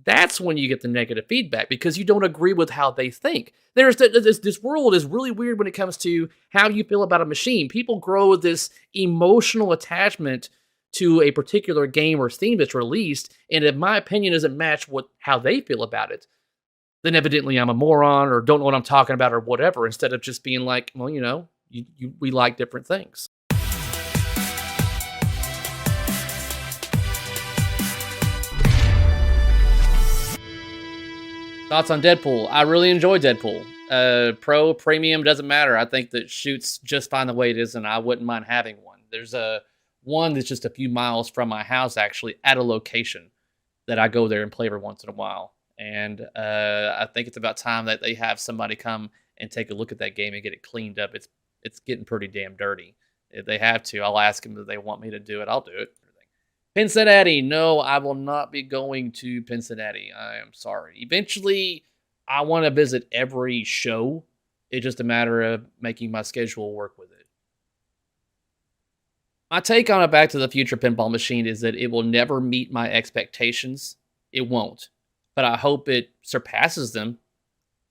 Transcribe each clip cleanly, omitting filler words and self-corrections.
that's when you get the negative feedback because you don't agree with how they think. This world is really weird when it comes to how you feel about a machine. People grow this emotional attachment to a particular game or theme that's released, and if my opinion doesn't match how they feel about it, then evidently I'm a moron or don't know what I'm talking about or whatever, instead of just being like, well, we like different things. Thoughts on Deadpool? I really enjoy Deadpool. Pro, premium, doesn't matter. I think that shoots just fine the way it is, and I wouldn't mind having one. There's one that's just a few miles from my house, actually, at a location that I go there and play every once in a while. And I think it's about time that they have somebody come and take a look at that game and get it cleaned up. It's getting pretty damn dirty. If they have to, I'll ask them if they want me to do it. I'll do it. Cincinnati. No, I will not be going to Cincinnati. I am sorry. Eventually, I want to visit every show. It's just a matter of making my schedule work with it. My take on a Back to the Future pinball machine is that it will never meet my expectations. It won't. But I hope it surpasses them.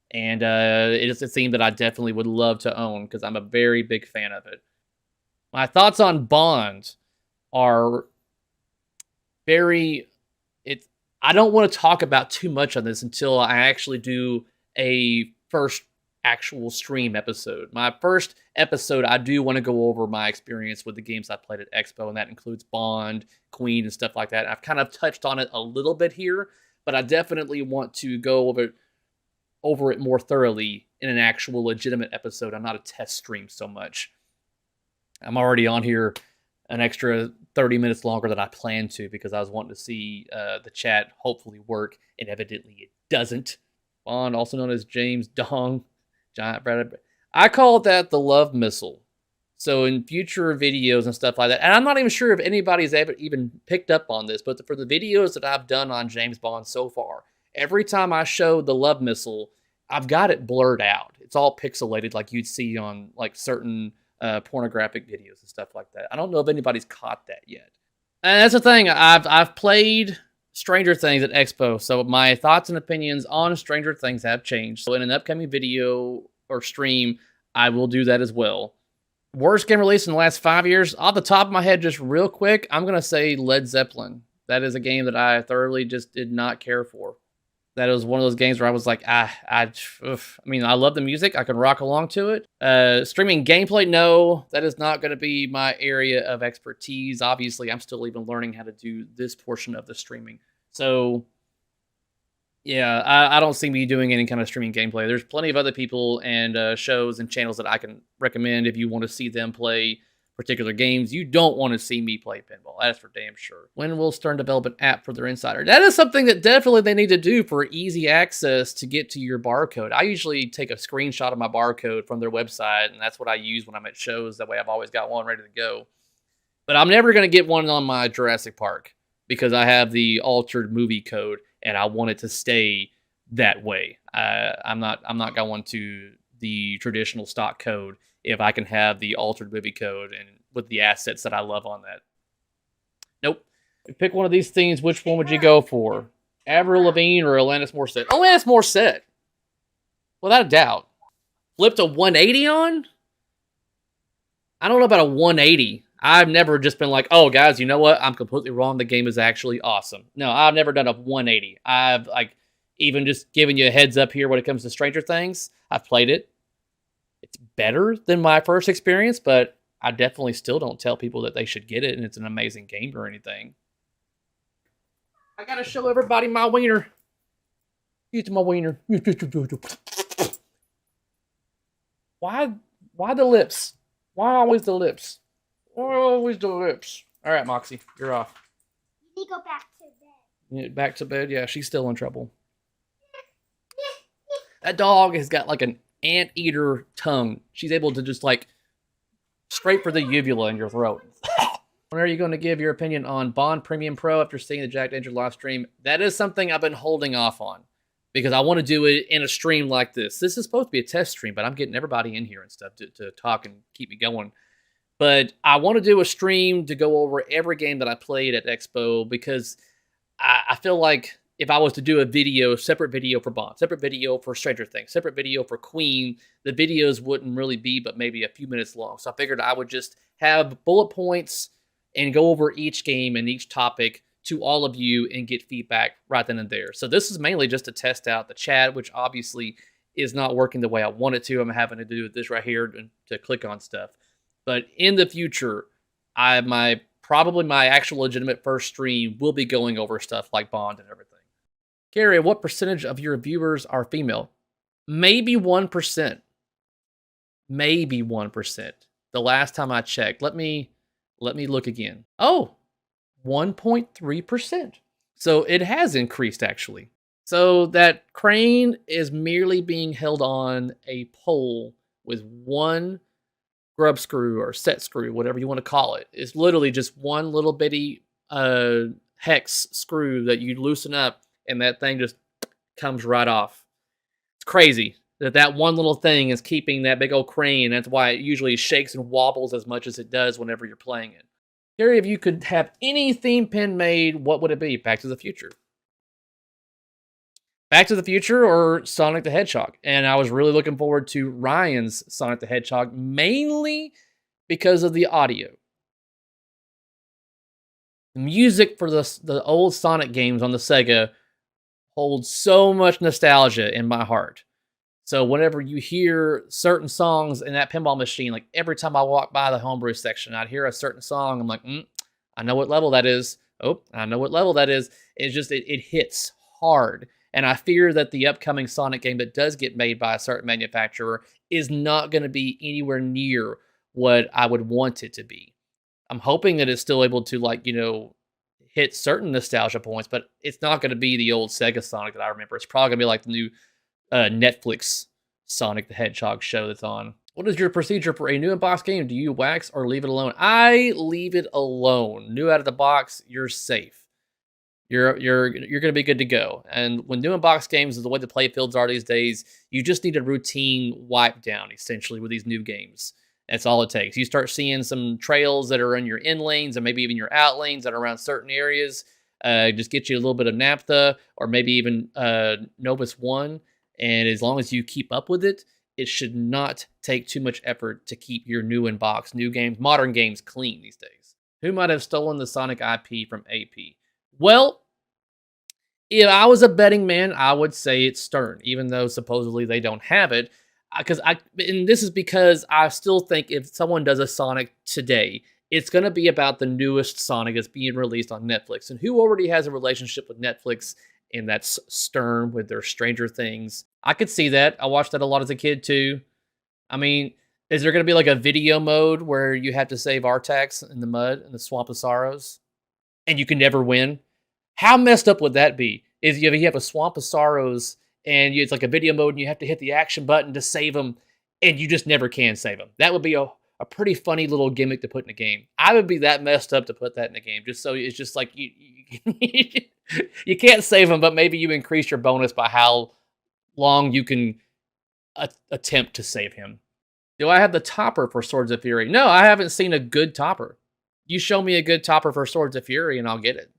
And it is a theme that I definitely would love to own because I'm a very big fan of it. My thoughts on Bond are I don't want to talk about too much on this until I actually do a first actual stream episode. My first episode, I do want to go over my experience with the games I played at Expo, and that includes Bond, Queen, and stuff like that. I've kind of touched on it a little bit here, but I definitely want to go over it more thoroughly in an actual legitimate episode. I'm not a test stream so much. I'm already on here an extra 30 minutes longer than I planned to because I was wanting to see the chat hopefully work, and evidently it doesn't. Bond, also known as James Dong, Giant Brad. I call that the love missile. So in future videos and stuff like that, and I'm not even sure if anybody's ever even picked up on this, but for the videos that I've done on James Bond so far, every time I show the love missile, I've got it blurred out. It's all pixelated like you'd see on like certain pornographic videos and stuff like that. I don't know if anybody's caught that yet. And that's the thing. I've played Stranger Things at Expo, so my thoughts and opinions on Stranger Things have changed. So in an upcoming video or stream, I will do that as well. Worst game released in the last 5 years? Off the top of my head, just real quick, I'm going to say Led Zeppelin. That is a game that I thoroughly just did not care for. That was one of those games where I was like, I mean, I love the music. I can rock along to it. Streaming gameplay, no. That is not going to be my area of expertise. Obviously, I'm still even learning how to do this portion of the streaming. So, yeah, I don't see me doing any kind of streaming gameplay. There's plenty of other people and shows and channels that I can recommend if you want to see them play particular games. You don't want to see me play pinball. That's for damn sure. When will Stern develop an app for their insider? That is something that definitely they need to do for easy access to get to your barcode. I usually take a screenshot of my barcode from their website, and that's what I use when I'm at shows. That way I've always got one ready to go. But I'm never going to get one on my Jurassic Park because I have the altered movie code, and I want it to stay that way. I'm not going to the traditional stock code if I can have the altered movie code and with the assets that I love on that. Nope. Pick one of these themes. Which one would you go for? Avril Lavigne or Alanis Morissette? Alanis Morissette. Without a doubt. Flipped a 180 on? I don't know about a 180. I've never just been like, oh, guys, you know what? I'm completely wrong. The game is actually awesome. No, I've never done a 180. I've even just given you a heads up here when it comes to Stranger Things. I've played it. It's better than my first experience, but I definitely still don't tell people that they should get it and it's an amazing game or anything. I gotta show everybody my wiener. Eat my wiener. Why the lips? Why always the lips? Why always the lips? All right, Moxie, you're off. You need to go back to bed. Yeah, back to bed? Yeah, she's still in trouble. That dog has got like an anteater tongue. She's able to just like straight for the uvula in your throat. When are you going to give your opinion on Bond Premium Pro after seeing the Jack Danger live stream? That is something I've been holding off on because I want to do it in a stream like this. This is supposed to be a test stream, but I'm getting everybody in here and stuff to talk and keep me going. But I want to do a stream to go over every game that I played at Expo because I feel like if I was to do a video, separate video for Bond, separate video for Stranger Things, separate video for Queen, the videos wouldn't really be but maybe a few minutes long. So I figured I would just have bullet points and go over each game and each topic to all of you and get feedback right then and there. So this is mainly just to test out the chat, which obviously is not working the way I want it to. I'm having to do this right here to click on stuff. But in the future, probably my actual legitimate first stream will be going over stuff like Bond and everything. Cary, what percentage of your viewers are female? Maybe 1%. Maybe 1%. The last time I checked. Let me look again. Oh, 1.3%. So it has increased, actually. So that crane is merely being held on a pole with one grub screw or set screw, whatever you want to call it. It's literally just one little bitty hex screw that you loosen up, and that thing just comes right off. It's crazy that one little thing is keeping that big old crane. That's why it usually shakes and wobbles as much as it does whenever you're playing it. Cary, if you could have any theme pin made, what would it be? Back to the Future. Back to the Future or Sonic the Hedgehog. And I was really looking forward to Ryan's Sonic the Hedgehog, mainly because of the audio. The music for the old Sonic games on the Sega holds so much nostalgia in my heart. So whenever you hear certain songs in that pinball machine, like every time I walk by the homebrew section, I'd hear a certain song. I'm like, I know what level that is. Oh, I know what level that is. It's just, it hits hard. And I fear that the upcoming Sonic game that does get made by a certain manufacturer is not going to be anywhere near what I would want it to be. I'm hoping that it's still able to, hit certain nostalgia points, but it's not going to be the old Sega Sonic that I remember. It's probably going to be like the new Netflix Sonic the Hedgehog show that's on. What is your procedure for a new in-box game? Do you wax or leave it alone? I leave it alone. New out of the box, you're safe. You're going to be good to go. And when new in-box games is the way the playfields are these days, you just need a routine wipe down, essentially, with these new games. That's all it takes. You start seeing some trails that are in your in lanes and maybe even your out lanes that are around certain areas. Just get you a little bit of naphtha or maybe even Novus 1. And as long as you keep up with it, it should not take too much effort to keep your new in-box, new games, modern games clean these days. Who might have stolen the Sonic IP from AP? Well, if I was a betting man, I would say it's Stern, even though supposedly they don't have it. And this is because I still think if someone does a Sonic today, it's going to be about the newest Sonic that's being released on Netflix. And who already has a relationship with Netflix? And that's Stern with their Stranger Things. I could see that. I watched that a lot as a kid too. I mean, is there going to be like a video mode where you have to save Artax in the mud in the Swamp of Sorrows, and you can never win? How messed up would that be? Is you have a Swamp of Sorrows and it's like a video mode, and you have to hit the action button to save them, and you just never can save them. That would be a pretty funny little gimmick to put in a game. I would be that messed up to put that in a game, just so it's just like you you can't save them, but maybe you increase your bonus by how long you can attempt to save him. Do I have the topper for Swords of Fury? No, I haven't seen a good topper. You show me a good topper for Swords of Fury and I'll get it.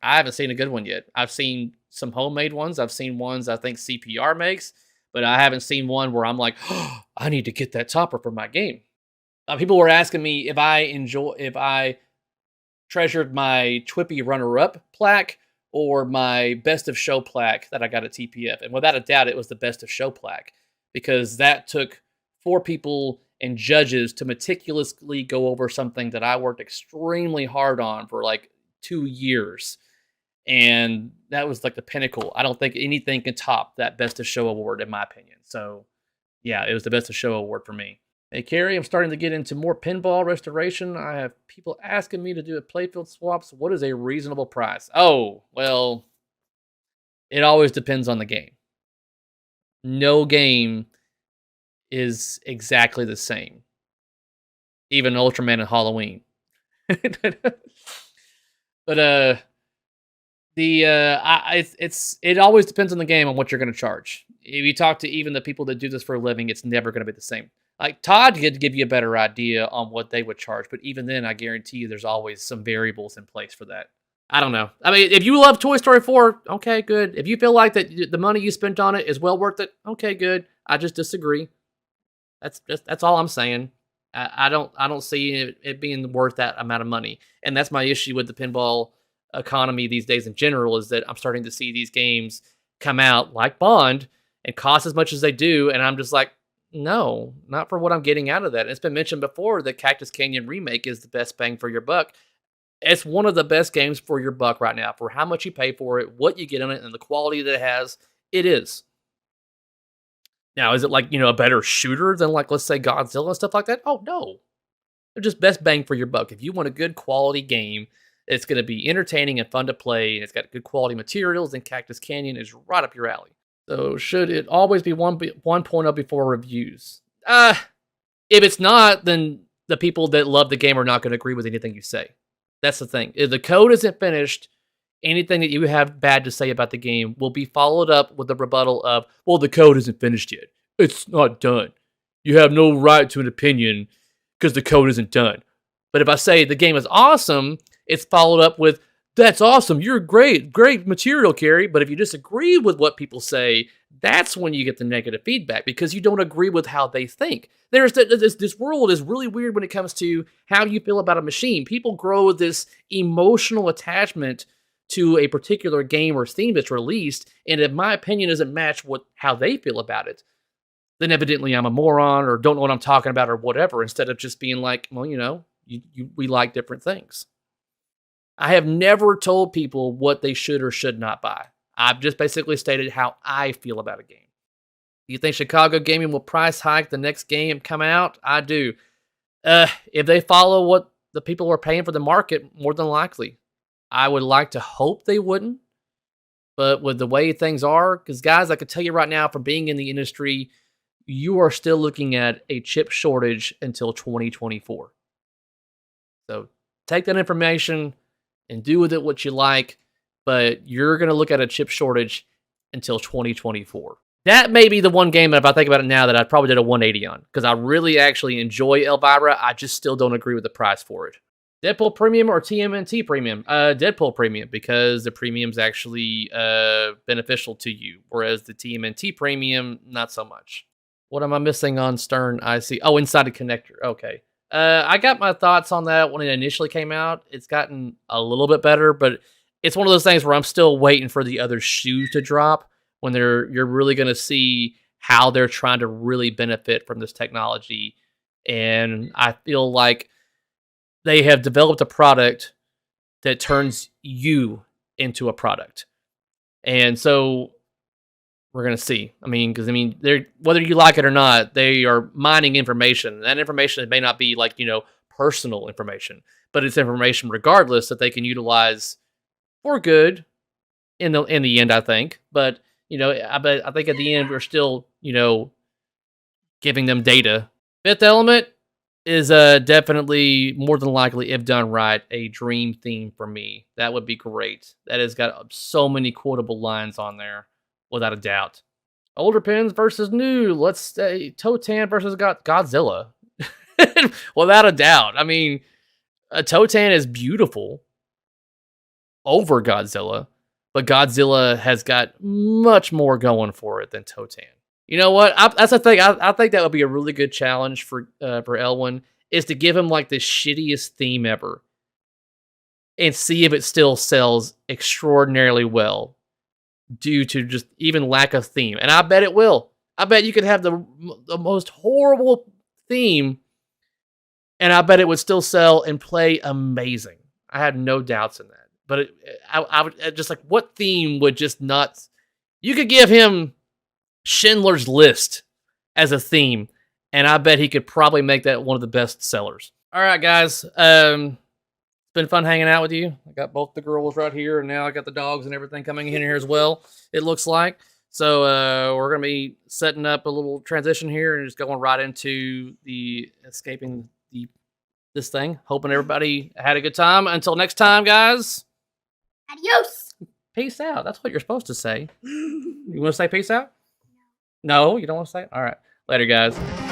I haven't seen a good one yet. I've seen some homemade ones. I've seen ones I think CPR makes, but I haven't seen one where I'm like, oh, I need to get that topper for my game. People were asking me if I treasured my Twippy runner-up plaque or my best of show plaque that I got at TPF. And without a doubt, it was the best of show plaque, because that took 4 people and judges to meticulously go over something that I worked extremely hard on for like 2 years. And that was like the pinnacle. I don't think anything can top that best of show award, in my opinion. So yeah, it was the best of show award for me. Hey, Cary, I'm starting to get into more pinball restoration. I have people asking me to do a playfield swaps. What is a reasonable price? Oh, well, it always depends on the game. No game is exactly the same. Even Ultraman and Halloween. But it always depends on the game on what you're going to charge. If you talk to even the people that do this for a living, it's never going to be the same. Like Todd could give you a better idea on what they would charge, but even then, I guarantee you there's always some variables in place for that. I don't know. I mean, if you love Toy Story 4, okay, good. If you feel like that the money you spent on it is well worth it, okay, good. I just disagree. That's all I'm saying. I don't see it being worth that amount of money, and that's my issue with the pinball economy these days in general. Is that I'm starting to see these games come out like Bond and cost as much as they do, and I'm just like, no, not for what I'm getting out of that. And it's been mentioned before that Cactus Canyon Remake is the best bang for your buck. It's one of the best games for your buck right now for how much you pay for it, what you get in it, and the quality that it has. It is. Now, is it like, a better shooter than, like, let's say Godzilla and stuff like that? Oh, no. They're just best bang for your buck. If you want a good quality game, it's going to be entertaining and fun to play, and it's got good quality materials, and Cactus Canyon is right up your alley. So, should it always be 1.0 before reviews? If it's not, then the people that love the game are not going to agree with anything you say. That's the thing. If the code isn't finished, anything that you have bad to say about the game will be followed up with the rebuttal of, well, the code isn't finished yet. It's not done. You have no right to an opinion because the code isn't done. But if I say the game is awesome, it's followed up with, that's awesome. You're great. Great material, Cary. But if you disagree with what people say, that's when you get the negative feedback because you don't agree with how they think. This world is really weird when it comes to how you feel about a machine. People grow this emotional attachment to a particular game or theme that's released, and if my opinion doesn't match how they feel about it, then evidently I'm a moron or don't know what I'm talking about or whatever, instead of just being like, well, we like different things. I have never told people what they should or should not buy. I've just basically stated how I feel about a game. Do you think Chicago Gaming will price hike the next game come out? I do. If they follow what the people are paying for the market, more than likely. I would like to hope they wouldn't, but with the way things are, because guys, I can tell you right now from being in the industry, you are still looking at a chip shortage until 2024. So take that information and do with it what you like, but you're going to look at a chip shortage until 2024. That may be the one game that if I think about it now that I probably did a 180 on, because I really actually enjoy Elvira. I just still don't agree with the price for it. Deadpool Premium or TMNT Premium? Deadpool Premium, because the Premium's actually beneficial to you, whereas the TMNT Premium, not so much. What am I missing on Stern IC? Oh, inside the connector. Okay. I got my thoughts on that when it initially came out. It's gotten a little bit better, but it's one of those things where I'm still waiting for the other shoe to drop when you're really going to see how they're trying to really benefit from this technology. And I feel like they have developed a product that turns you into a product. And so we're going to see. They're, whether you like it or not, they are mining information. That information may not be like, personal information, but it's information regardless that they can utilize for good in the end, I think. But, I think at the end we're still, giving them data. Fifth Element is definitely, more than likely, if done right, a dream theme for me. That would be great. That has got so many quotable lines on there, without a doubt. Older pins versus new. Let's say Totan versus Godzilla. Without a doubt. Totan is beautiful over Godzilla, but Godzilla has got much more going for it than Totan. You know what? That's the thing. I think that would be a really good challenge for Elwin, is to give him like the shittiest theme ever and see if it still sells extraordinarily well due to just even lack of theme. And I bet it will. I bet you could have the most horrible theme and I bet it would still sell and play amazing. I had no doubts in that. But I would just like, what theme would just not... You could give him Schindler's List as a theme, and I bet he could probably make that one of the best sellers. All right, guys. It's been fun hanging out with you. I got both the girls right here, and now I got the dogs and everything coming in here as well, it looks like. So we're going to be setting up a little transition here and just going right into the escaping this thing. Hoping everybody had a good time. Until next time, guys. Adios. Peace out. That's what you're supposed to say. You want to say peace out? No, you don't want to say it? All right. Later, guys.